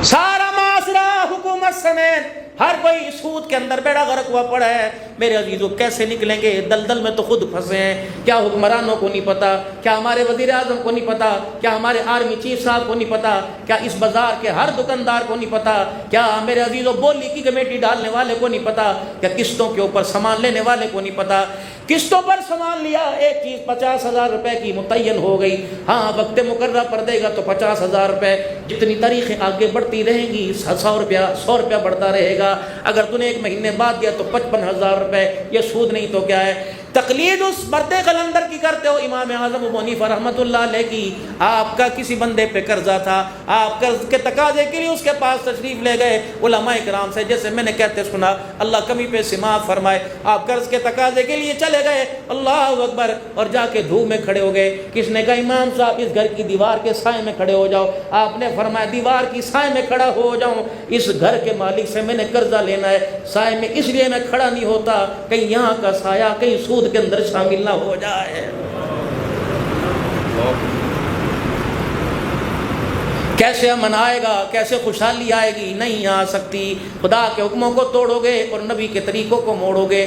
سارا معاشرہ حکومت سمیت ہر کوئی سود کے اندر بیڑا غرق ہوا پڑا ہے۔ میرے عزیزوں کیسے نکلیں گے؟ دلدل میں تو خود پھنسے ہیں۔ کیا حکمرانوں کو نہیں پتا؟ کیا ہمارے وزیر اعظم کو نہیں پتا؟ کیا ہمارے آرمی چیف صاحب کو نہیں پتا؟ کیا اس بازار کے ہر دکاندار کو نہیں پتا؟ کیا میرے عزیزوں بولی کی کمیٹی ڈالنے والے کو نہیں پتا؟ کیا قسطوں کے اوپر سامان لینے والے کو نہیں پتا؟ قسطوں پر سامان لیا، ایک چیز 50,000 روپے کی متعین ہو گئی، ہاں وقت مقررہ پر دے گا تو 50,000 روپے، جتنی تاریخیں آگے بڑھتی رہیں گی 100 روپیہ بڑھتا رہے گا، اگر تو نے ایک مہینے بعد دیا تو 55,000 روپے، یہ سود نہیں تو کیا ہے؟ تقلید اس مرد قلندر کی کرتے ہو امام اعظم ابو حنیفہ رحمۃ اللہ علیہ کی۔ آپ کا کسی بندے پہ قرضہ تھا، آپ قرض کے تقاضے کے لیے اس کے پاس تشریف لے گئے علماء کرام سے، جیسے میں نے کہتے سنا اللہ کمی پہ معاف فرمائے، آپ قرض کے تقاضے کے لیے چلے گئے، اللہ اکبر، اور جا کے دھوپ میں کھڑے ہو گئے۔ کس نے کہا امام صاحب اس گھر کی دیوار کے سائے میں کھڑے ہو جاؤ؟ آپ نے فرمایا دیوار کی سائے میں کھڑا ہو جاؤں؟ اس گھر کے مالک سے میں نے قرضہ لینا ہے، سائے میں اس لیے میں کھڑا نہیں ہوتا کہیں یہاں کا سایہ کہیں سود کے اندر شامل نہ ہو جائے۔ کیسے امن آئے گا؟ کیسے خوشحالی آئے گی؟ نہیں آ سکتی۔ خدا کے حکموں کو توڑو گے اور نبی کے طریقوں کو موڑو گے۔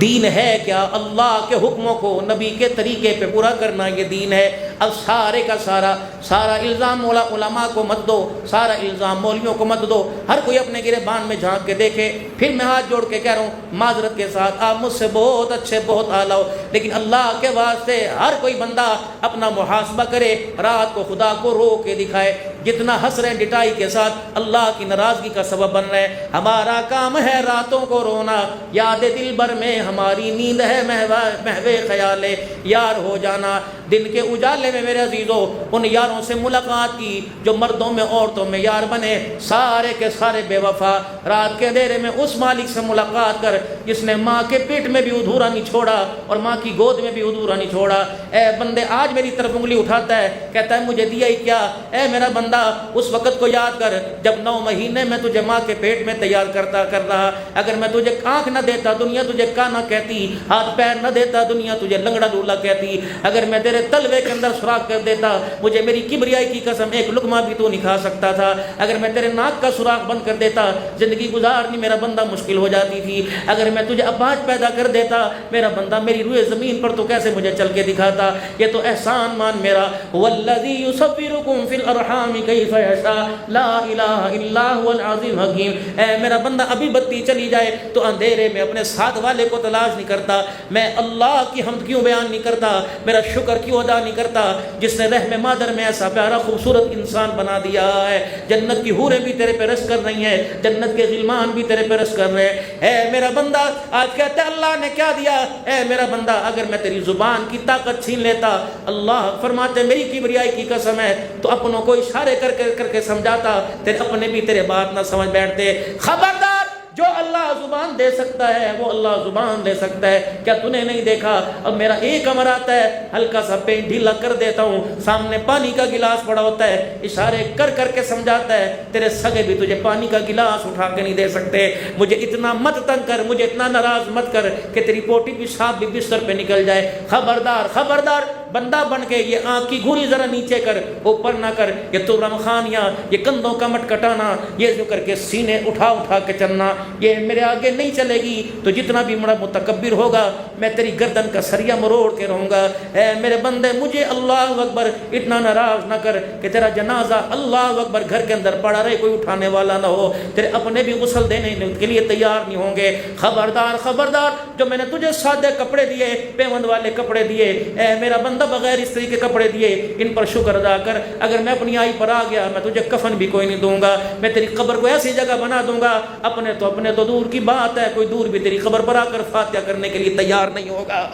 دین ہے کیا؟ اللہ کے حکموں کو نبی کے طریقے پہ پورا کرنا یہ دین ہے۔ اب سارے کا سارا الزام علماء کو مت دو، سارا الزام مولویوں کو مت دو، ہر کوئی اپنے گریبان میں جھانک کے دیکھے۔ پھر میں ہاتھ جوڑ کے کہہ رہا ہوں معذرت کے ساتھ، آپ مجھ سے بہت اچھے بہت اعلیٰ ہو، لیکن اللہ کے واسطے ہر کوئی بندہ اپنا محاسبہ کرے، رات کو خدا کو رو کے دکھائے۔ جتنا ہنس رہے ڈٹائی کے ساتھ اللہ کی ناراضگی کا سبب بن رہے ہیں۔ ہمارا کام ہے راتوں کو رونا، یاد دل بھر میں ہماری نیند ہے محو خیال یار ہو جانا۔ دن کے اجالے میں میرے عزیزوں ان یاروں سے ملاقات کی جو مردوں میں عورتوں میں یار بنے، سارے کے سارے بے وفا۔ رات کے اندھیرے میں اس مالک سے ملاقات کر جس نے ماں کے پیٹ میں بھی ادھورا نہیں چھوڑا اور ماں کی گود میں بھی ادھورا نہیں چھوڑا۔ اے بندے آج میری طرف انگلی اٹھاتا ہے، کہتا ہے مجھے دیا ہی کیا؟ اے میرا بندہ اس وقت کو یاد کر جب 9 مہینے میں تجھے ماں کے پیٹ میں تیار کر رہا۔ اگر میں تجھے آنکھ نہ دیتا دنیا تجھے کانا کہتی، ہاتھ پیر نہ دیتا دنیا تجھے لنگڑا لولا کہتی، اگر میں تیرے تلوے کے اندر سوراخ کر دیتا مجھے میری کبریائی کی قسم ایک لقمہ بھی تو نہیں کھا سکتا تھا، اگر میں تیرے ناک کا سوراخ بند کر دیتا زندگی گزارنی میرا بندہ مشکل ہو جاتی تھی، اگر میں تجھے اپاہج پیدا کر دیتا میرا بندہ میری روئے زمین پر تو کیسے مجھے چل کے دکھاتا۔ یہ تو احسان مان میرا، والذی یصورکم فی الارحام کیف یشاء لا الہ الا هو العظیم الحکیم۔ اے میرا بندہ ابھی بتی چلی جائے تو اندھیرے میں اپنے ساتھ والے کو تلاش نہیں کرتا، میں اللہ کی حمد کیوں بیان نہیں کرتا، میرا شکر کیوں ادا نہیں کرتا جس نے رحم مادر میں ایسا پیارا خوبصورت انسان بنا دیا ہے۔ جنت کی حوریں بھی تیرے پہ رشک کر رہی ہیں، جنت کے غلمان بھی تیرے پہ رشک کر رہے ہیں۔ اے میرا بندہ آج کہتا ہے اللہ نے کیا دیا؟ اے میرا بندہ اگر میں تیری زبان کی طاقت چھین لیتا، اللہ فرماتے میری کبریائی کی قسم ہے تو اپنوں کو اشارے کر کے سمجھاتا، تیرے اپنے بھی تیرے بات نہ سمجھ بیٹھتے۔ خبردار، جو اللہ زبان دے سکتا ہے وہ اللہ زبان دے سکتا ہے۔ کیا تو نے نہیں دیکھا اب میرا ایک امر آتا ہے ہلکا سا پین ڈھیلا کر دیتا ہوں، سامنے پانی کا گلاس پڑا ہوتا ہے، اشارے کر کے سمجھاتا ہے تیرے سگے بھی تجھے پانی کا گلاس اٹھا کے نہیں دے سکتے۔ مجھے اتنا مت تنگ کر، مجھے اتنا ناراض مت کر کہ تیری پوٹی پیشاب بھی بستر پہ نکل جائے۔ خبردار خبردار، بندہ بن کے یہ آنکھ کی گھوری ذرا نیچے کر، اوپر نہ کر، یہ تو رمخانیاں، یہ کندھوں کا مٹ کٹانا، یہ جو کر کے سینے اٹھا کے چلنا، یہ میرے آگے نہیں چلے گی تو جتنا بھی بڑا متکبر ہوگا میں تیری گردن کا سریا مروڑ کے رہوں گا۔ اے میرے بندے مجھے اللہ اکبر اتنا ناراض نہ کر کہ تیرا جنازہ اللہ اکبر گھر کے اندر پڑا رہے، کوئی اٹھانے والا نہ ہو، تیرے اپنے بھی غسل دینے کے لیے تیار نہیں ہوں گے۔ خبردار خبردار، جو میں نے تجھے سادے کپڑے دیے، پیوند والے کپڑے دیے، اے میرا بندہ بغیر استری کے کپڑے دیے، ان پر شکر ادا کر۔ اگر میں اپنی آئی پر آ گیا میں تجھے کفن بھی کوئی نہیں دوں گا، میں تیری قبر کو ایسی جگہ بنا دوں گا، اپنے تو دور کی بات ہے، کوئی دور بھی تیری قبر پر آ کر فاتحہ کرنے کے لیے تیار نہیں ہوگا۔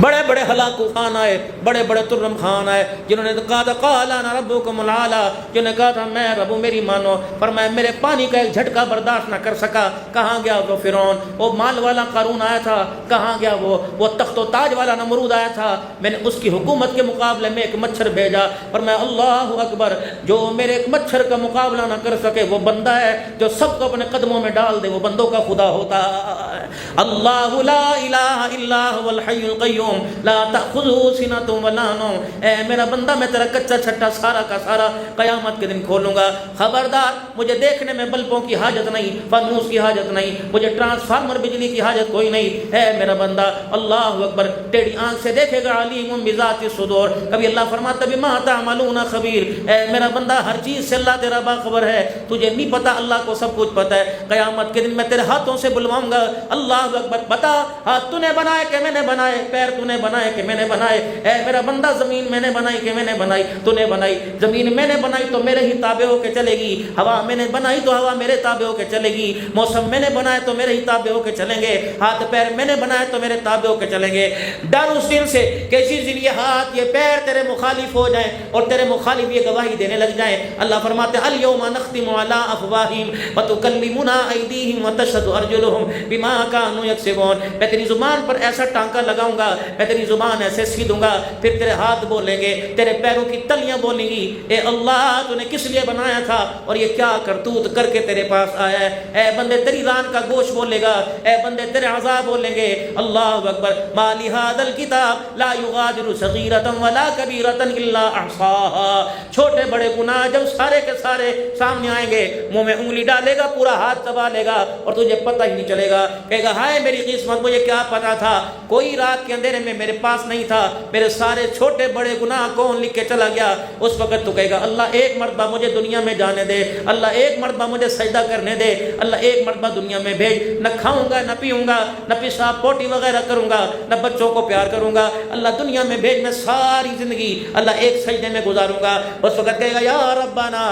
بڑے بڑے ہلاکو خان آئے، بڑے بڑے ترم خان آئے، جنہوں نے کہا تھا قال انا ربکم الاعلی، جنہوں نے کہا تھا میں رب ہوں میری مانو، فرمایا میرے پانی کا ایک جھٹکا برداشت نہ کر سکا۔ کہاں گیا وہ فرعون؟ وہ مال والا قارون آیا تھا، کہاں گیا وہ تخت و تاج والا نمرود آیا تھا، میں نے اس کی حکومت کے مقابلے میں ایک مچھر بھیجا، فرمایا اللہ اکبر، جو میرے ایک مچھر کا مقابلہ نہ کر سکے وہ بندہ ہے جو سب کو اپنے قدموں میں ڈال دے، وہ بندوں کا خدا ہوتا ہے۔ اللہ لا الہ الا هو الحی القیوم القیوم لا تأخذہ سنۃ ولا نوم، اے میرا بندہ میں تیرا کچا چھٹا سارا کا سارا قیامت کے دن کھولوں گا، خبردار مجھے دیکھنے میں بلبوں کی حاجت نہیں، فانوس کی حاجت نہیں، مجھے ٹرانسفارمر بجلی کی حاجت کوئی نہیں، اے میرا بندہ اللہ اکبر ٹیڑھی آنکھ سے دیکھے گا، علیم بذات الصدور، کبھی اللہ فرماتا بما تعملون خبیر، اے میرا بندہ ہر چیز سے اللہ تیرا باخبر ہے، تجھے نہیں پتا اللہ کو سب کچھ پتا ہے، قیامت کے دن میں تیرے ہاتھوں سے بلواؤں گا، اللہ اکبر بتا ہاتھ تو نے بنائے کہ میں نے بنائے، پیر تو نے بنائے کہ میں نے بنائے، اے میرا بندہ زمین میں نے بنائی کہ میں نے بنائی، تو نے بنائی، زمین میں نے بنائی تو میرے ہی تابع ہو کے چلے گی، ہوا میں نے بنائی تو ہوا میرے تابع ہو کے چلے گی، موسم میں نے بنائے تو میرے ہی تابع ہو کے چلیں گے، ہاتھ پیر میں نے بنائے تو میرے تابع ہو کے چلیں گے، ڈر اس دن سے کہ جس دن یہ ہاتھ یہ پیر تیرے مخالف ہو جائیں اور تیرے مخالف یہ گواہی دینے لگ جائیں، اللہ فرماتے ہیں الیوم نختم علی افواہہم وتکلمنا ایدیہم وتشہد ارجلہم بما کانوا یکسبون، میں تیری زبان پر ایسا ٹانکا لگاؤں گا، میں تیری زبان ایسے سی دوں گا، پھر تیرے ہاتھ بولیں گے، تیرے پیروں کی تلیاں بولیں گی، اے اللہ تو نے کس لیے بنایا تھا اور یہ کیا کرتوت کر کے تیرے پاس آیا ہے، اے بندے تیری ران کا گوشت بولے گا، اے بندے تیرے عذاب بولیں گے، اللہ اکبر ما لہذا الکتاب لا یغادر صغیرۃ ولا کبیرۃ الا احصاها، چھوٹے بڑے گناہ جب سارے کے سارے سامنے آئیں گے، منہ میں انگلی ڈالے گا پورا ہاتھ دبا لے گا اور تجھے پتہ ہی نہیں چلے گا، کہے گا ہائے میری قسمت مجھے کیا پتا تھا، کوئی رات کے اندھیرے میں میرے پاس نہیں تھا، میرے سارے چھوٹے بڑے گناہ کون لکھ کے چلا گیا، اس وقت تو کہے گا اللہ ایک مرتبہ مجھے دنیا میں جانے دے، اللہ ایک مرتبہ مجھے سجدہ کرنے دے، اللہ ایک مرتبہ دنیا میں بھیج، نہ کھاؤں گا نہ پیوں گا نہ پیشاب پوٹی وغیرہ کروں گا نہ بچوں کو پیار کروں گا، اللہ دنیا میں بھیج، میں ساری زندگی اللہ ایک سجدے میں گزاروں گا، اس وقت کہے گا یا ربنا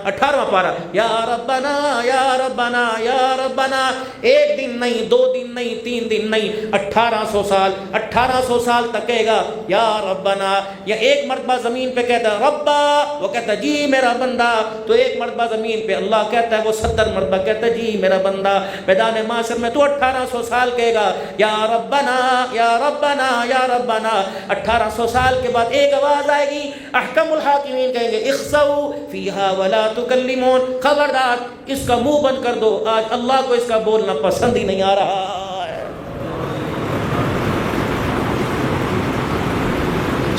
18واں پارہ، یا ربنا یا ربنا یا ربنا، ایک دن نہیں، دو دن نہیں، 3 دن نہیں، 1800 سال تک کہے گا یا ربنا، یا ایک مرتبہ زمین پہ کہتا ہے ربا، وہ کہتا ہے جی میرا بندہ، تو ایک مرتبہ زمین پہ اللہ کہتا ہے، وہ 70 مرتبہ کہتا ہے جی میرا بندہ، میدان معاشر میں تو 1800 سال کہے گا یا ربنا یا ربنا یا ربنا، 1800 سال کے بعد ایک آواز آئے گی، احکم الحاکمین کہیں گے اخسؤ فیہا ولا تکلمون، خبردار اس کا منہ بند کر دو، آج اللہ کو اس کا بولنا پسند ہی نہیں آ رہا ہے۔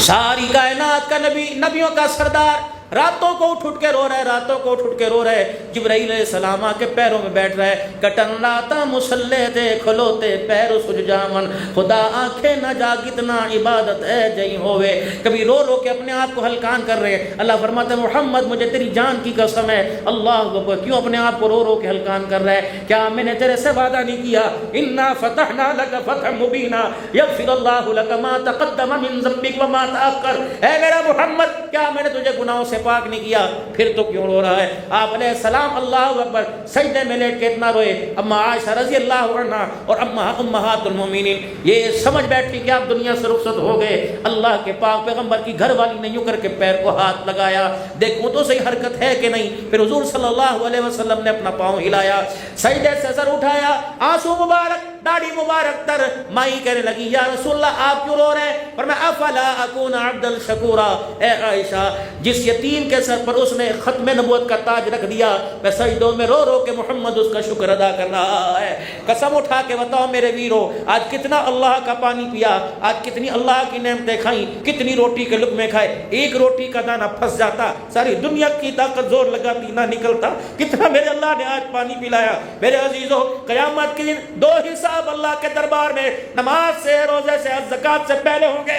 ساری کائنات کا نبی، نبیوں کا سردار، راتوں کو اٹھ کے رو رہا ہے، راتوں کو اٹھ کے رو رہا ہے، جبرائیل علیہ السلام آ کے پیروں میں بیٹھ رہا ہے، کٹن راتا مسلح تے کھلوتے پیر سج جامن، خدا آنکھیں نہ جاگتنا عبادت ہے جئی ہوئے، کبھی رو رو کے اپنے آپ کو ہلکان کر رہے ہیں، اللہ فرماتا ہے محمد مجھے تیری جان کی قسم ہے، اللہ اکبر کیوں اپنے آپ کو رو رو کے ہلکان کر رہا ہے، کیا میں نے تیرے سے وعدہ نہیں کیا انا فتحنا لک فتحا مبینا یغفر اللہ لک ما تقدم من ذنبک وما تأخر، اے میرا محمد کیا میں نے تجھے گناہوں سے پاک نہیں کیا، پھر تو کیوں رو رہا ہے؟ آپ علیہ السلام اللہ اکبر سجدے میں لیٹ کے اتنا روئے، اما عائشہ رضی اللہ عنہا اور امہات المومنین یہ سمجھ بیٹھی کہ آپ دنیا سے رخصت ہو گئے، اللہ کے پاک پیغمبر کی گھر والی نے یوں کر کے پیر کو ہاتھ لگایا، دیکھوں تو صحیح حرکت ہے کہ نہیں، پھر حضور صلی اللہ علیہ وسلم نے اپنا پاؤں ہلایا، سجدے سے سر اٹھایا، آنسو مبارک داڑھی مبارک تر، مائی کہنے لگی یا رسول اللہ آپ کیوں رو رہے ہیں؟ فرمایا افلا اکون عبدا شکورا، اے عائشہ جس یتیم کے سر پر اس نے ختم نبوت کا تاج رکھ دیا، میں سجدوں میں رو رو کے محمد اس کا شکر ادا کر رہا ہے، قسم اٹھا کے بتاؤ میرے ویرو آج کتنا اللہ کا پانی پیا، آج کتنی اللہ کی نعمتیں کھائیں، کتنی روٹی کے لقمے کھائے، ایک روٹی کا دانہ پھنس جاتا ساری دنیا کی طاقت زور لگاتی نہ نکلتا، کتنا میرے اللہ نے آج پانی پلایا، میرے عزیزو قیامت کے دن 2 حساب اللہ کے دربار میں نماز سے، روزے سے، زکوٰۃ سے پہلے ہوں گے،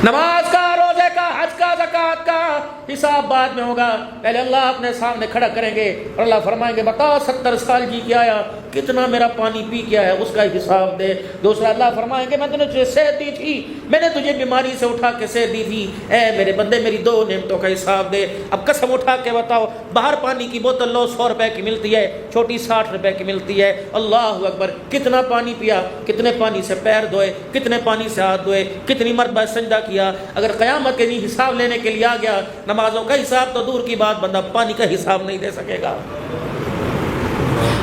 نماز کا، روزے کا، حج کا، زکوٰۃ کا حساب بعد میں ہوگا، پہلے اللہ اپنے سامنے کھڑا کریں گے اور اللہ فرمائیں گے بتا 70 سال جی کے آیا، کتنا میرا پانی پی کے آیا، اس کا حساب دے۔ دوسرا اللہ فرمائیں گے میں نے تجھے صحت دی تھی، میں نے تجھے بیماری سے اٹھا کے صحت دی تھی، اے میرے بندے میری 2 نعمتوں کا حساب دے۔ اب قسم اٹھا کے بتاؤ باہر پانی کی بوتل لو 100 روپے کی ملتی ہے، چھوٹی 60 روپے کی ملتی ہے، اللہ اکبر کتنا پانی پیا، کتنے پانی سے پیر دھوئے، کتنے پانی سے ہاتھ دھوئے، کتنی مرتبہ سجدہ کیا، اگر قیامت کے دن حساب لینے کے لیے آ گیا نمازوں کا حساب تو دور کی بات، بندہ پانی کا حساب نہیں دے سکے گا۔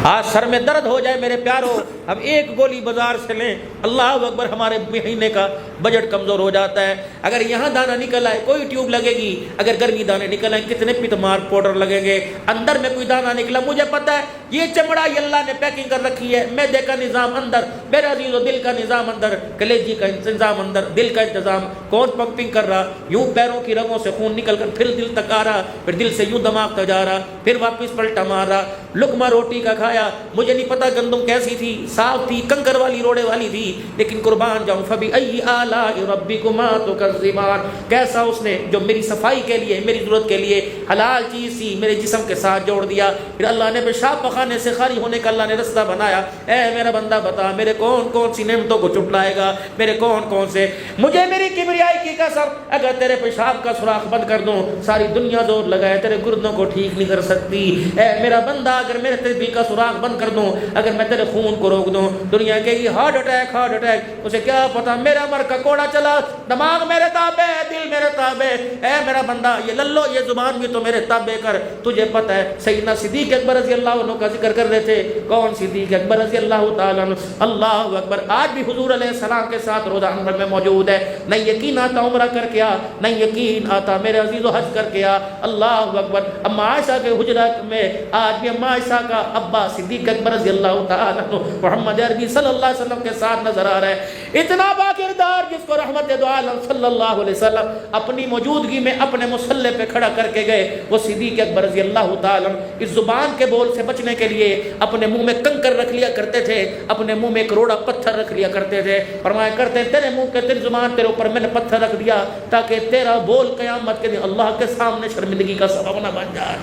آج سر میں درد ہو جائے میرے پیارو، ہم ایک گولی بازار سے لیں اللہ اکبر، ہمارے مہینے کا بجٹ کمزور ہو جاتا ہے۔ اگر یہاں دانہ نکل آئے کوئی ٹیوب لگے گی، اگر گرمی دانے نکل آئے کتنے پتمار پاؤڈر لگیں گے، اندر میں کوئی دانہ نکلا مجھے پتا ہے یہ چمڑا یہ اللہ نے پیکنگ کر رکھی ہے، معدے کا نظام اندر، میرے عزیز و دل کا نظام اندر، کلیجی کا نظام اندر، دل کا انتظام، کون پمپنگ کر رہا، یوں پیروں کی رگوں سے خون نکل کر پھر دل تک آ رہا، پھر دل سے یوں دماغ تک جا رہا، پھر واپس پلٹا مار رہا۔ لقمہ روٹی کا کھایا، مجھے نہیں پتا گندم کیسی تھی، صاف تھی، کنکر والی روڑے والی تھی، لیکن قربان جاؤں فبأي آلاء ربكما تكذبان، کیسا اس نے جو میری صفائی کے لیے، میری ضرورت کے لیے حلال چیز تھی میرے جسم کے ساتھ جوڑ دیا، پھر اللہ نے پیشاب پخانے سے خالی ہونے کا اللہ نے رستہ بنایا۔ اے میرا بندہ بتا میرے کون کون سی نعمتوں کو چٹلائے گا، میرے کون کون سے، مجھے میری کبریائی کی قسم اگر تیرے پیشاب کا سوراخ بند کر دوں ساری دنیا زور لگائے تیرے گردوں کو ٹھیک نہیں کر سکتی۔ اے میرا بندہ اگر میرے تیرے دل کا سوراخ بند کر دوں، اگر میں تیرے خون کو روک دوں، دنیا کہے گی ہارٹ اٹیک، اسے کیا پتا میرا مر کا کوڑا چلا، دماغ میرے تابع ہے، دل میرے تابع ہے۔ اے میرا بندہ یہ للو یہ زبان بھی تو میرے تابع کر، تجھے پتہ ہے سیدنا صدیق اکبر رضی اللہ عنہ کا ذکر کر رہے تھے، کون صدیق اکبر رضی اللہ تعالیٰ عنہ، اللہ اکبر، آج بھی حضور علیہ السلام کے ساتھ روزہ انور میں موجود ہے، نہیں یقین آتا عمرہ کر کے آ، نہیں یقین آتا میرے عزیز و حج کر کے آ، اللہ اکبر۔ اما عائشہ کے حجرات میں آج بھی اما عائشہ کا ابا صدیق اکبر رضی اللہ تعالیٰ عنہ محمد عربی صلی اللہ علیہ وسلم کے ساتھ نظر آ رہا ہے، اتنا با کردار جس کو رحمت دو عالم صلی اللہ علیہ وسلم اپنی موجودگی میں اپنے مصلی پہ کھڑا کر کے گئے، وہ صدیق اکبر رضی اللہ تعالیٰ عنہ اس زبان کے بول سے بچنے کے لیے اپنے منہ میں کنکر رکھ لیا کرتے تھے، اپنے منہ میں کروڑا پتھر رکھ لیا کرتے تھے، فرمایا کرتے تیرے منہ کے تیری زبان تیرے اوپر میں نے پتھر رکھ دیا تاکہ تیرا بول قیامت کے دن اللہ کے سامنے شرمندگی کا سبب نہ بن جائے۔